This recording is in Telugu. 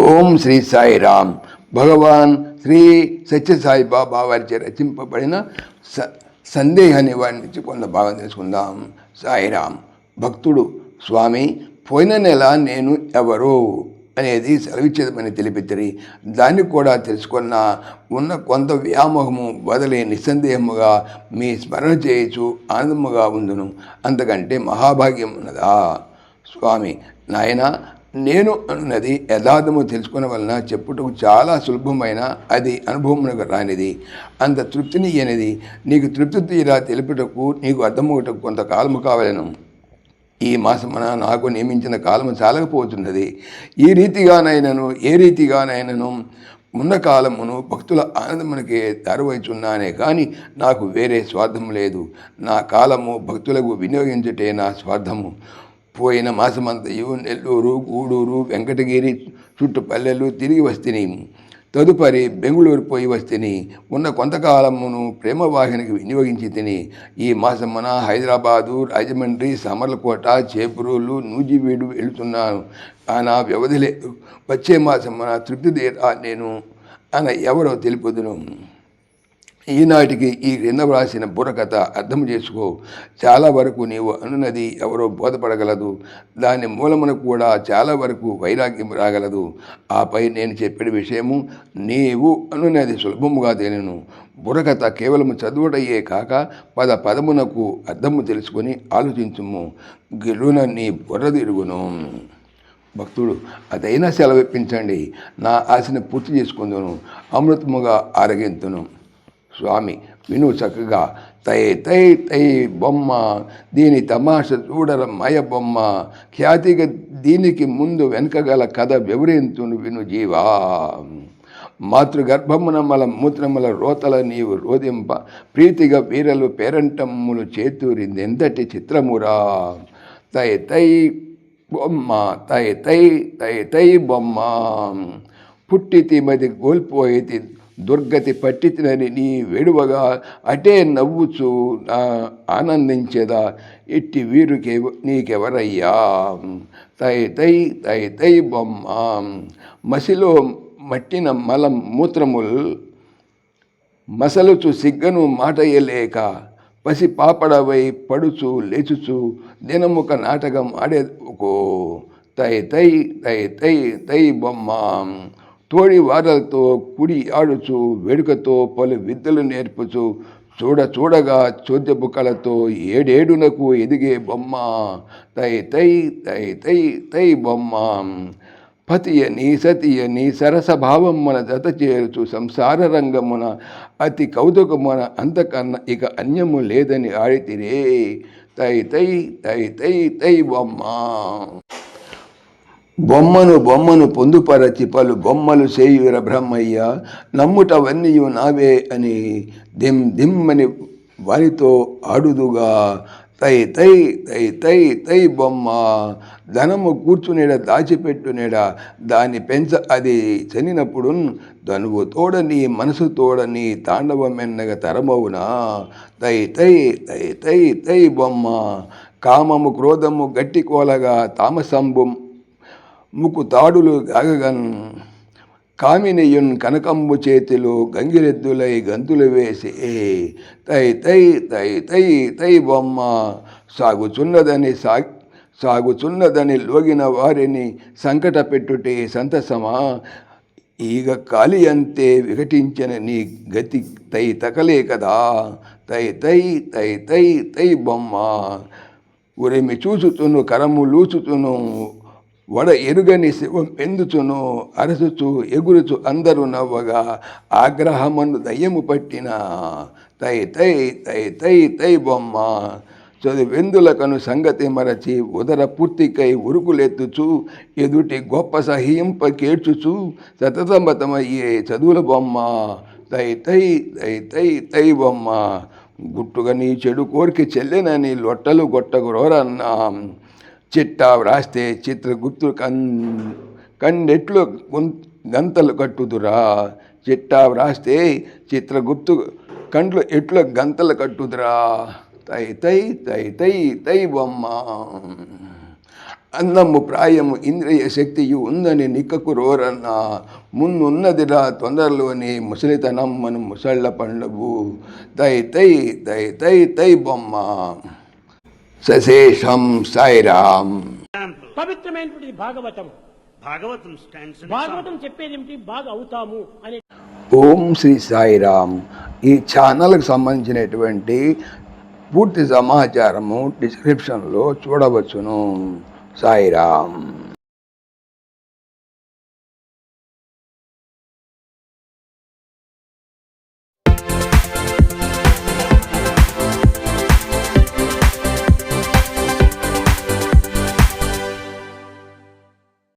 ఓం శ్రీ సాయిరామ్. భగవాన్ శ్రీ సత్యసాయి బాబా వారిచే రచింపబడిన సందేహ నివారణ నుంచి కొంత భాగం తెలుసుకుందాం. సాయిరామ్. భక్తుడు: స్వామి, పోయిన నెల నేను ఎవరు అనేది సెలవిచ్చేదమని తెలిపిద్దరి. దాన్ని కూడా తెలుసుకున్న ఉన్న కొంత వ్యామోహము వదిలి నిస్సందేహముగా మీ స్మరణ చేయొచ్చు ఆనందముగా ఉందును. అంతకంటే మహాభాగ్యం ఉన్నదా? స్వామి: నాయన, నేను అన్నది యథార్థము తెలుసుకున్న వలన చెప్పుటకు చాలా సులభమైన, అది అనుభవమునకు రానిది, అంత తృప్తిని ఇయ్యనిది. నీకు తృప్తి తీరా తెలుపుటకు నీకు అర్థమవుటకు కొంతకాలము కావలను. ఈ మాసమున నాకు నియమించిన కాలము చాలకపోతున్నది. ఏ రీతిగానైనను ఉన్న కాలమును భక్తుల ఆనందమునకే దారివైచున్నానే కానీ నాకు వేరే స్వార్థము లేదు. నా కాలము భక్తులకు వినియోగించుటే నా స్వార్థము. పోయిన మాసమంతయు నెల్లూరు, గూడూరు, వెంకటగిరి చుట్టుపల్లెలు తిరిగి వస్తిని. తదుపరి బెంగుళూరు పోయి వస్తిని. ఉన్న కొంతకాలమును ప్రేమవాహినికి వినియోగించి తిని. ఈ మాసమున హైదరాబాదు, రాజమండ్రి, సమర్లకోట, చేబ్రోలు, నూజివీడు వెళుతున్నాను. నా వ్యవధి లేదు. వచ్చే మాసమున తృప్తి తీరా నేను అన ఎవరో తెలుపుదును. ఈనాటికి ఈ క్రింద వ్రాసిన బుర్రకథ అర్థం చేసుకో. చాలా వరకు నీవు అనున్నది ఎవరో బోధపడగలదు. దాని మూలమున కూడా చాలా వరకు వైరాగ్యం రాగలదు. ఆపై నేను చెప్పిన విషయము నీవు అనున్నది సులభముగా తెలియను. బుర్రకథ కేవలము చదువుటయ్యే కాక పదమునకు అర్థము తెలుసుకొని ఆలోచించుము. గిరున నీ బుర్ర తిరుగును. భక్తుడు: అదైనా సెలవిప్పించండి, నా ఆశను పూర్తి చేసుకుందును, అమృతముగా ఆరగింతును. స్వామి: విను చక్కగా. తై తై తై బొమ్మ, దీని తమాష చూడర మయ బొమ్మ, ఖ్యాతిగా దీనికి ముందు వెనకగల కథ వివరింతును విను జీవా. మాతృగర్భమున మల మూత్రముల రోతల నీవు రోధింప, ప్రీతిగా వీరలు పేరంటమ్ములు చేతూరిందెంతటి చిత్రమురా. తై తై బొమ్మ, తై తై తై తై బొమ్మ, పుట్టితి మది కోల్పోయితి, దుర్గతి పట్టితినని నీ వెడువగా అటే నవ్వుచు ఆనందించేదా, ఎట్టి వీరుకే నీకెవరయ్యా. తై తై తై తై బొమ్మ, మసిలో మట్టిన మలం మూత్రముల్ మసలుచు సిగ్గను మాటయ్యలేక, పసి పాపడవై పడుచు లేచుచు దినముక నాటకం ఆడేకో. తై తై తై తై తై బొమ్మ, తోడి వారలతో కుడి ఆడుచు వేడుకతో పలు విద్యలు నేర్పుచు, చూడగా చోద్యపు కళతో ఏడేడునకు ఎదిగే బొమ్మ. తై తై తై తై తై బొమ్మ, పతియని సతియని సరసభావమున జత చేరుచు సంసార రంగమున అతి కౌతుకమున అంతకన్నా ఇక అన్యము లేదని ఆడితిరే. తై తై తై తై తై బొమ్మ. బొమ్మను పొందుపరచి పలు బొమ్మలు చేయుర బ్రహ్మయ్య, నమ్ముటవన్నీయు నావే అని దిమ్మని వారితో ఆడుదుగా. తై తై తై తై తై బొమ్మ, ధనము కూర్చునేడ దాచిపెట్టునేడ, దాన్ని పెంచ అది చనినప్పుడు ధనువు తోడని మనసు తోడని తాండవమెన్నగ తరమవునా. తై తై తై తై తై బొమ్మ, కామము క్రోధము గట్టి కోలగా తామసంబు ముకు తాడులు గాగగన్, కామినియున్ కనకంబు చేతిలో గంగిరెద్దులై గంతులు వేసి. తై తై తై తై తై బొమ్మ, సాగుచున్నదని లోగిన వారిని సంకట పెట్టుటే సంతసమా. ఈగ కాలి అంతే విఘటించిన నీ గతి తై తకలే కదా. తై తై తై తై తై బొమ్మ, ఉరిమి చూచుతును కరము లూచుతును, వడ ఎరుగని శివం ఎందుచును అరసుచు ఎగురుచు అందరూ నవ్వగా, ఆగ్రహమను దయ్యము పట్టిన. తై తై తై తై తై బొమ్మ, చదువెందులకను సంగతి మరచి ఉదర పూర్తికై ఉరుకులెత్తుచు, ఎదుటి గొప్ప సహింప కేడ్చుచు సతతమతమయ్యే చదువుల బొమ్మ. తై తై తై తై తై బొమ్మ, గుట్టుగా నీ చెడు కోరిక చెల్లెనని లొట్టలు గొట్టగురోరన్నా. చిట్టా వ్రాస్తే చిత్రగుప్తుడు కండెట్లు గంతలు కట్టుదురా. చిట్టా వ్రాస్తే చిత్రగుప్తు కండ్లు ఎట్లు గంతలు కట్టుదురా. తై తై తై తై తై బొమ్మ. అందము ప్రాయము ఇంద్రియ శక్తియు ఉందని నిక్కకు రోరన్న ముందున్నదిరా తొందరలోని ముసలితనం మన ముసళ్ళ పండుగు తై తై తై తై తై బొమ్మ సశేషం సాయిరామ్. పవిత్రమైనటువంటి భాగవతం. భాగవతం చెప్పేది ఏమిటి? బాగా అవుతాము అనే. ఓం శ్రీ సాయిరామ్. ఈ ఛానల్కి సంబంధించినటువంటి పూర్తి సమాచారము డిస్క్రిప్షన్లో చూడవచ్చును. సాయిరామ్.